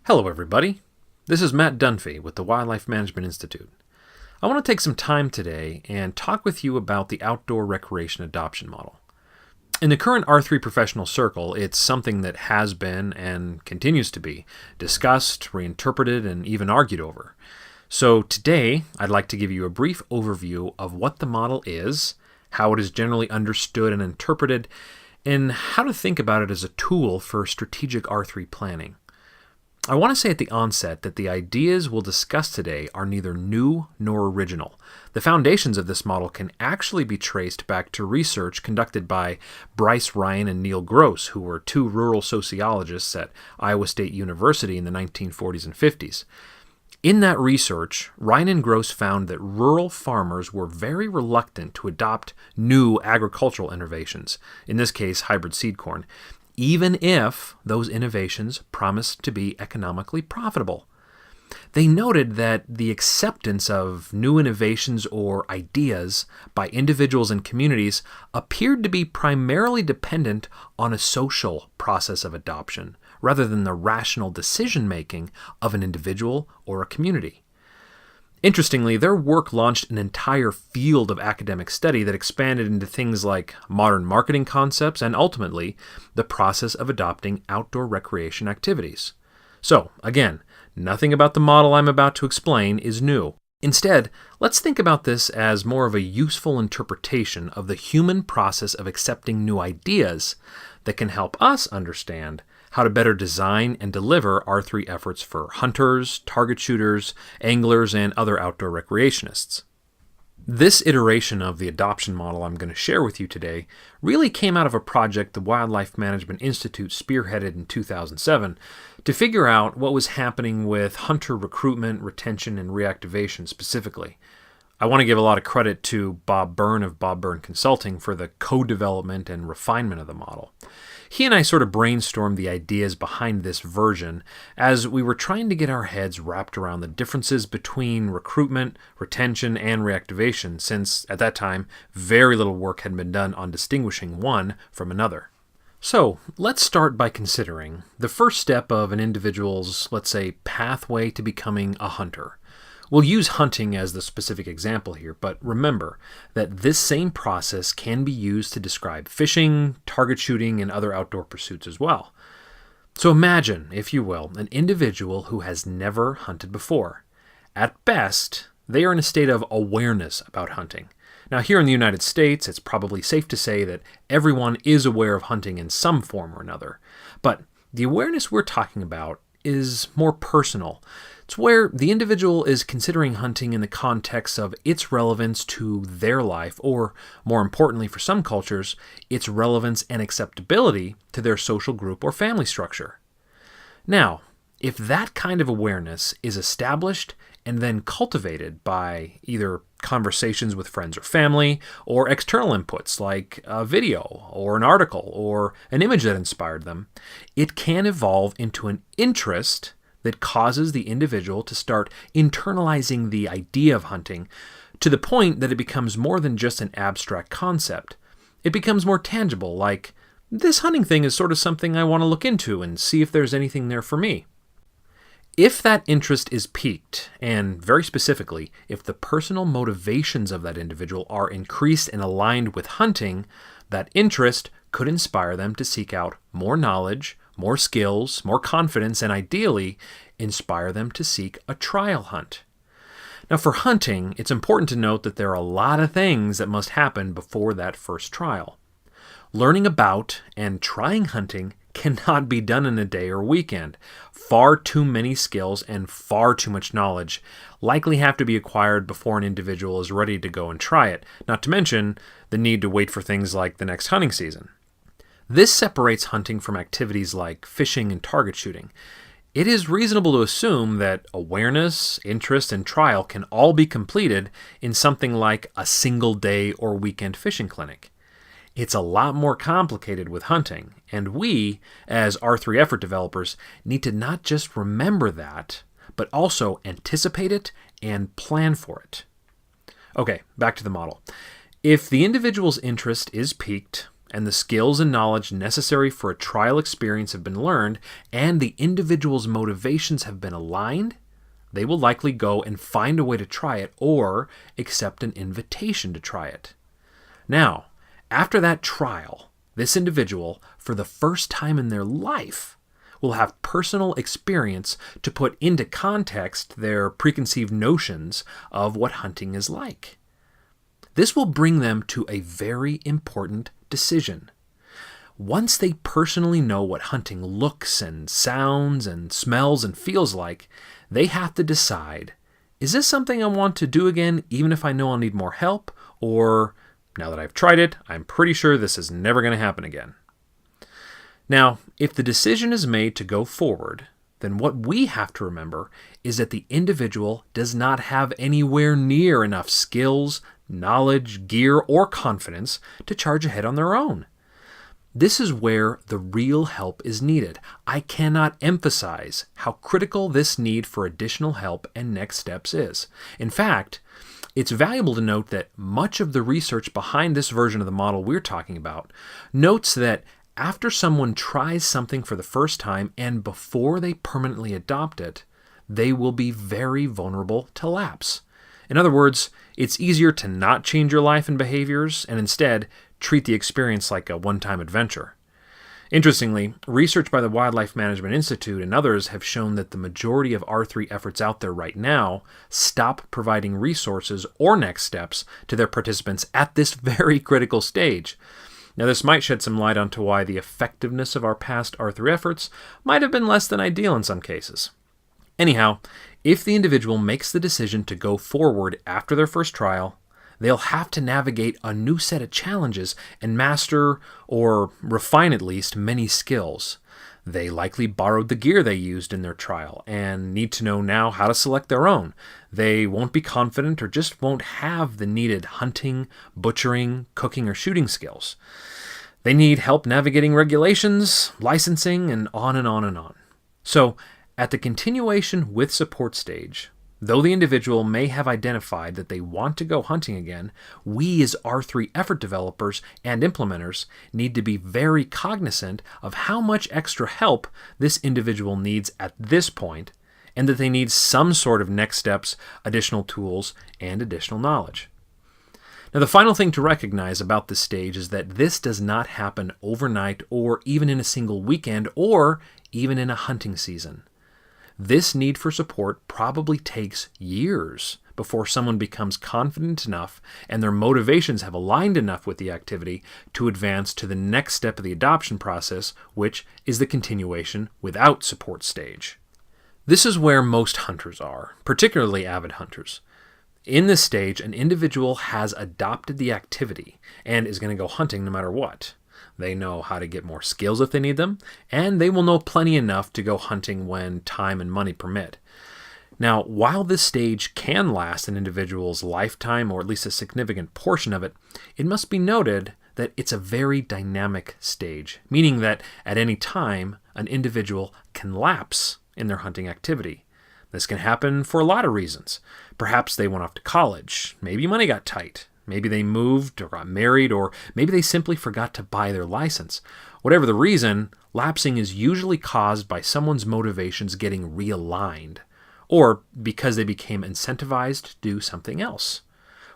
Hello everybody, this is Matt Dunphy with the Wildlife Management Institute. I want to take some time today and talk with you about the outdoor recreation adoption model. In the current R3 professional circle, it's something that has been and continues to be discussed, reinterpreted, and even argued over. So today, I'd like to give you a brief overview of what the model is, how it is generally understood and interpreted, and how to think about it as a tool for strategic R3 planning. I want to say at the onset that the ideas we'll discuss today are neither new nor original. The foundations of this model can actually be traced back to research conducted by Bryce Ryan and Neil Gross, who were two rural sociologists at Iowa State University in the 1940s and 50s. In that research, Ryan and Gross found that rural farmers were very reluctant to adopt new agricultural innovations, in this case hybrid seed corn, even if those innovations promised to be economically profitable. They noted that the acceptance of new innovations or ideas by individuals and communities appeared to be primarily dependent on a social process of adoption, rather than the rational decision-making of an individual or a community. Interestingly, their work launched an entire field of academic study that expanded into things like modern marketing concepts and ultimately the process of adopting outdoor recreation activities. So, again, nothing about the model I'm about to explain is new. Instead, let's think about this as more of a useful interpretation of the human process of accepting new ideas that can help us understand how to better design and deliver R3 efforts for hunters, target shooters, anglers, and other outdoor recreationists. This iteration of the adoption model I'm going to share with you today really came out of a project the Wildlife Management Institute spearheaded in 2007 to figure out what was happening with hunter recruitment, retention, and reactivation specifically. I want to give a lot of credit to Bob Byrne of Bob Byrne Consulting for the co-development and refinement of the model. He and I sort of brainstormed the ideas behind this version as we were trying to get our heads wrapped around the differences between recruitment, retention, and reactivation, since at that time very little work had been done on distinguishing one from another. So let's start by considering the first step of an individual's, let's say, pathway to becoming a hunter. We'll use hunting as the specific example here, but remember that this same process can be used to describe fishing, target shooting, and other outdoor pursuits as well. So imagine, if you will, an individual who has never hunted before. At best, they are in a state of awareness about hunting. Now, here in the United States, it's probably safe to say that everyone is aware of hunting in some form or another. But the awareness we're talking about is more personal. It's where the individual is considering hunting in the context of its relevance to their life, or more importantly for some cultures, its relevance and acceptability to their social group or family structure. Now, if that kind of awareness is established and then cultivated by either conversations with friends or family, or external inputs like a video or an article or an image that inspired them, it can evolve into an interest that causes the individual to start internalizing the idea of hunting to the point that it becomes more than just an abstract concept. It becomes more tangible, like, this hunting thing is sort of something I want to look into and see if there's anything there for me. If that interest is piqued, and very specifically, if the personal motivations of that individual are increased and aligned with hunting, that interest could inspire them to seek out more knowledge, more skills, more confidence, and ideally, inspire them to seek a trial hunt. Now, for hunting, it's important to note that there are a lot of things that must happen before that first trial. Learning about and trying hunting cannot be done in a day or weekend. Far too many skills and far too much knowledge likely have to be acquired before an individual is ready to go and try it, not to mention the need to wait for things like the next hunting season. This separates hunting from activities like fishing and target shooting. It is reasonable to assume that awareness, interest, and trial can all be completed in something like a single day or weekend fishing clinic. It's a lot more complicated with hunting, and we, as R3 effort developers, need to not just remember that, but also anticipate it and plan for it. Okay, back to the model. If the individual's interest is piqued, and the skills and knowledge necessary for a trial experience have been learned, and the individual's motivations have been aligned, they will likely go and find a way to try it or accept an invitation to try it. Now, after that trial, this individual, for the first time in their life, will have personal experience to put into context their preconceived notions of what hunting is like. This will bring them to a very important decision. Once they personally know what hunting looks and sounds and smells and feels like, they have to decide, is this something I want to do again even if I know I'll need more help? Or, now that I've tried it, I'm pretty sure this is never going to happen again. Now, if the decision is made to go forward, then what we have to remember is that the individual does not have anywhere near enough skills, knowledge, gear, or confidence to charge ahead on their own. This is where the real help is needed. I cannot emphasize how critical this need for additional help and next steps is. In fact, it's valuable to note that much of the research behind this version of the model we're talking about notes that after someone tries something for the first time and before they permanently adopt it, they will be very vulnerable to lapse. In other words, it's easier to not change your life and behaviors and instead treat the experience like a one-time adventure. Interestingly, research by the Wildlife Management Institute and others have shown that the majority of R3 efforts out there right now stop providing resources or next steps to their participants at this very critical stage. Now, this might shed some light onto why the effectiveness of our past R3 efforts might have been less than ideal in some cases. Anyhow, if the individual makes the decision to go forward after their first trial, they'll have to navigate a new set of challenges and master, or refine at least, many skills. They likely borrowed the gear they used in their trial and need to know now how to select their own. They won't be confident or just won't have the needed hunting, butchering, cooking, or shooting skills. They need help navigating regulations, licensing, and on and on and on. So, at the continuation with support stage, though the individual may have identified that they want to go hunting again, we as R3 effort developers and implementers need to be very cognizant of how much extra help this individual needs at this point, and that they need some sort of next steps, additional tools, and additional knowledge. Now, the final thing to recognize about this stage is that this does not happen overnight or even in a single weekend or even in a hunting season. This need for support probably takes years before someone becomes confident enough and their motivations have aligned enough with the activity to advance to the next step of the adoption process, which is the continuation without support stage. This is where most hunters are, particularly avid hunters. In this stage, an individual has adopted the activity and is going to go hunting no matter what. They know how to get more skills if they need them, and they will know plenty enough to go hunting when time and money permit. Now, while this stage can last an individual's lifetime, or at least a significant portion of it, it must be noted that it's a very dynamic stage, meaning that at any time, an individual can lapse in their hunting activity. This can happen for a lot of reasons. Perhaps they went off to college, maybe money got tight, maybe they moved or got married, or maybe they simply forgot to buy their license. Whatever the reason, lapsing is usually caused by someone's motivations getting realigned, or because they became incentivized to do something else.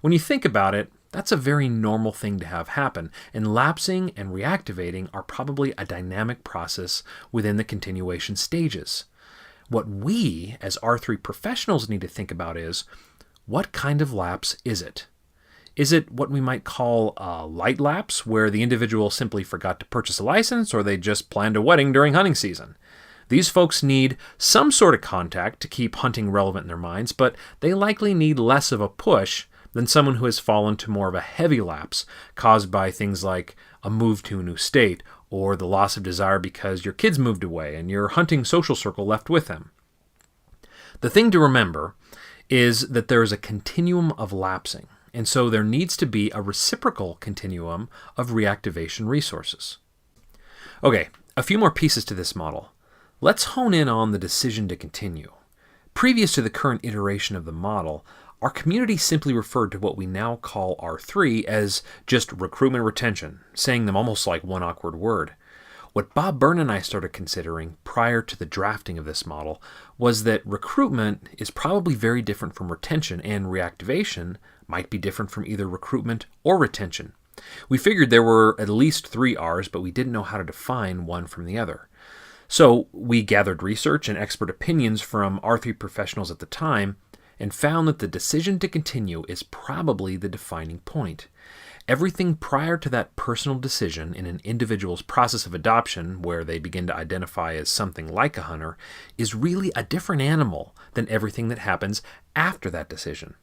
When you think about it, that's a very normal thing to have happen, and lapsing and reactivating are probably a dynamic process within the continuation stages. What we, as R3 professionals, need to think about is, what kind of lapse is it? Is it what we might call a light lapse, where the individual simply forgot to purchase a license, or they just planned a wedding during hunting season? These folks need some sort of contact to keep hunting relevant in their minds, but they likely need less of a push than someone who has fallen to more of a heavy lapse caused by things like a move to a new state, or the loss of desire because your kids moved away and your hunting social circle left with them. The thing to remember is that there is a continuum of lapsing, and so there needs to be a reciprocal continuum of reactivation resources. Okay, a few more pieces to this model. Let's hone in on the decision to continue. Previous to the current iteration of the model, our community simply referred to what we now call R3 as just recruitment retention, saying them almost like one awkward word. What Bob Byrne and I started considering prior to the drafting of this model was that recruitment is probably very different from retention, and reactivation might be different from either recruitment or retention. We figured there were at least 3 R's, but we didn't know how to define one from the other. So we gathered research and expert opinions from R3 professionals at the time and found that the decision to continue is probably the defining point. Everything prior to that personal decision in an individual's process of adoption, where they begin to identify as something like a hunter, is really a different animal than everything that happens after that decision.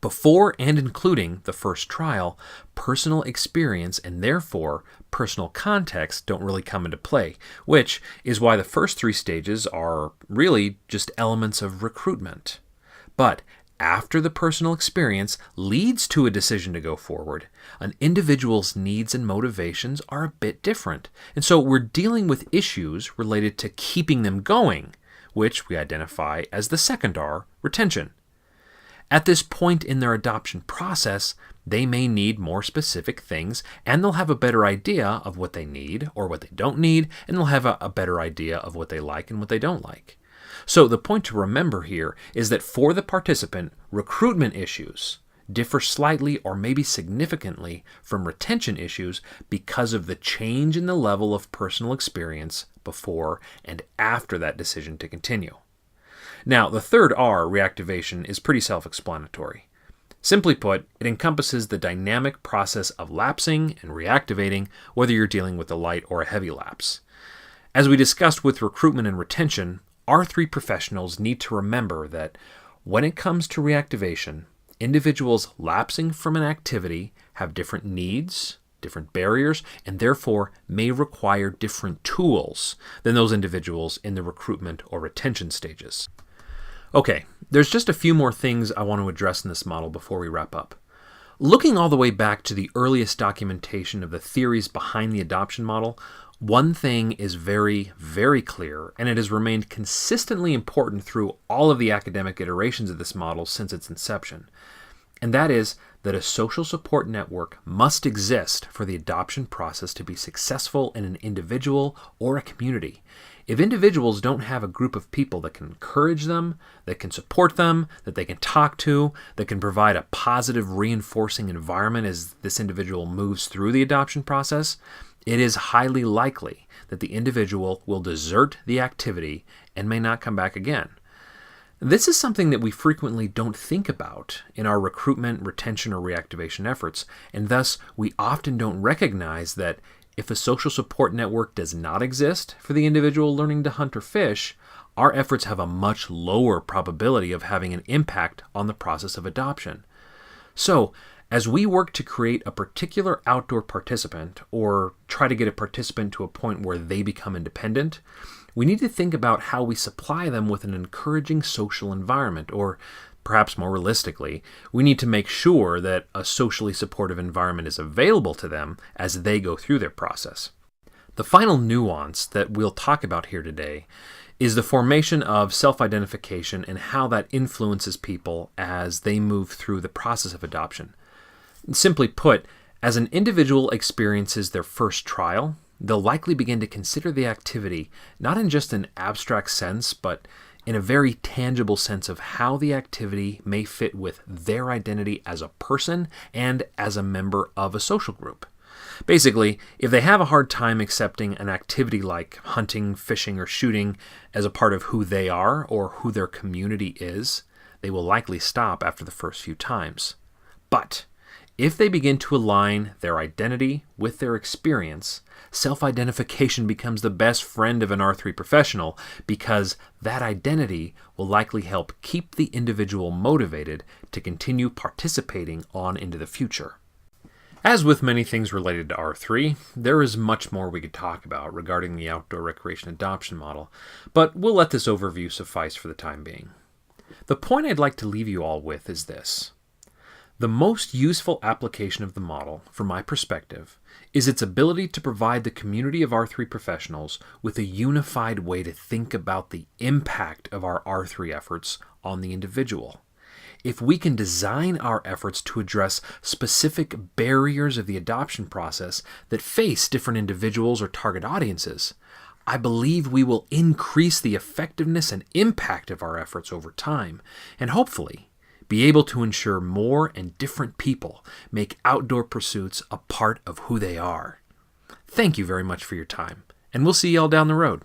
Before and including the first trial, personal experience and therefore personal context don't really come into play, which is why the first 3 stages are really just elements of recruitment. But after the personal experience leads to a decision to go forward, an individual's needs and motivations are a bit different. And so we're dealing with issues related to keeping them going, which we identify as the second R, retention. At this point in their adoption process, they may need more specific things, and they'll have a better idea of what they need or what they don't need, and they'll have a better idea of what they like and what they don't like. So the point to remember here is that for the participant, recruitment issues differ slightly or maybe significantly from retention issues because of the change in the level of personal experience before and after that decision to continue. Now, the third R, reactivation, is pretty self-explanatory. Simply put, it encompasses the dynamic process of lapsing and reactivating, whether you're dealing with a light or a heavy lapse. As we discussed with recruitment and retention, R3 professionals need to remember that when it comes to reactivation, individuals lapsing from an activity have different needs, different barriers, and therefore may require different tools than those individuals in the recruitment or retention stages. Okay, there's just a few more things I want to address in this model before we wrap up. Looking all the way back to the earliest documentation of the theories behind the adoption model, one thing is very, very clear, and it has remained consistently important through all of the academic iterations of this model since its inception. And that is that a social support network must exist for the adoption process to be successful in an individual or a community. If individuals don't have a group of people that can encourage them, that can support them, that they can talk to, that can provide a positive reinforcing environment as this individual moves through the adoption process, it is highly likely that the individual will desert the activity and may not come back again. This is something that we frequently don't think about in our recruitment, retention, or reactivation efforts, and thus we often don't recognize that if a social support network does not exist for the individual learning to hunt or fish, our efforts have a much lower probability of having an impact on the process of adoption. So, as we work to create a particular outdoor participant or try to get a participant to a point where they become independent, we need to think about how we supply them with an encouraging social environment, or perhaps more realistically, we need to make sure that a socially supportive environment is available to them as they go through their process. The final nuance that we'll talk about here today is the formation of self-identification and how that influences people as they move through the process of adoption. Simply put, as an individual experiences their first trial, they'll likely begin to consider the activity not in just an abstract sense, but in a very tangible sense of how the activity may fit with their identity as a person and as a member of a social group. Basically, if they have a hard time accepting an activity like hunting, fishing, or shooting as a part of who they are or who their community is, they will likely stop after the first few times. But if they begin to align their identity with their experience, self-identification becomes the best friend of an R3 professional because that identity will likely help keep the individual motivated to continue participating on into the future. As with many things related to R3, there is much more we could talk about regarding the outdoor recreation adoption model, but we'll let this overview suffice for the time being. The point I'd like to leave you all with is this. The most useful application of the model, from my perspective, is its ability to provide the community of R3 professionals with a unified way to think about the impact of our R3 efforts on the individual. If we can design our efforts to address specific barriers of the adoption process that face different individuals or target audiences, I believe we will increase the effectiveness and impact of our efforts over time, and hopefully be able to ensure more and different people make outdoor pursuits a part of who they are. Thank you very much for your time, and we'll see y'all down the road.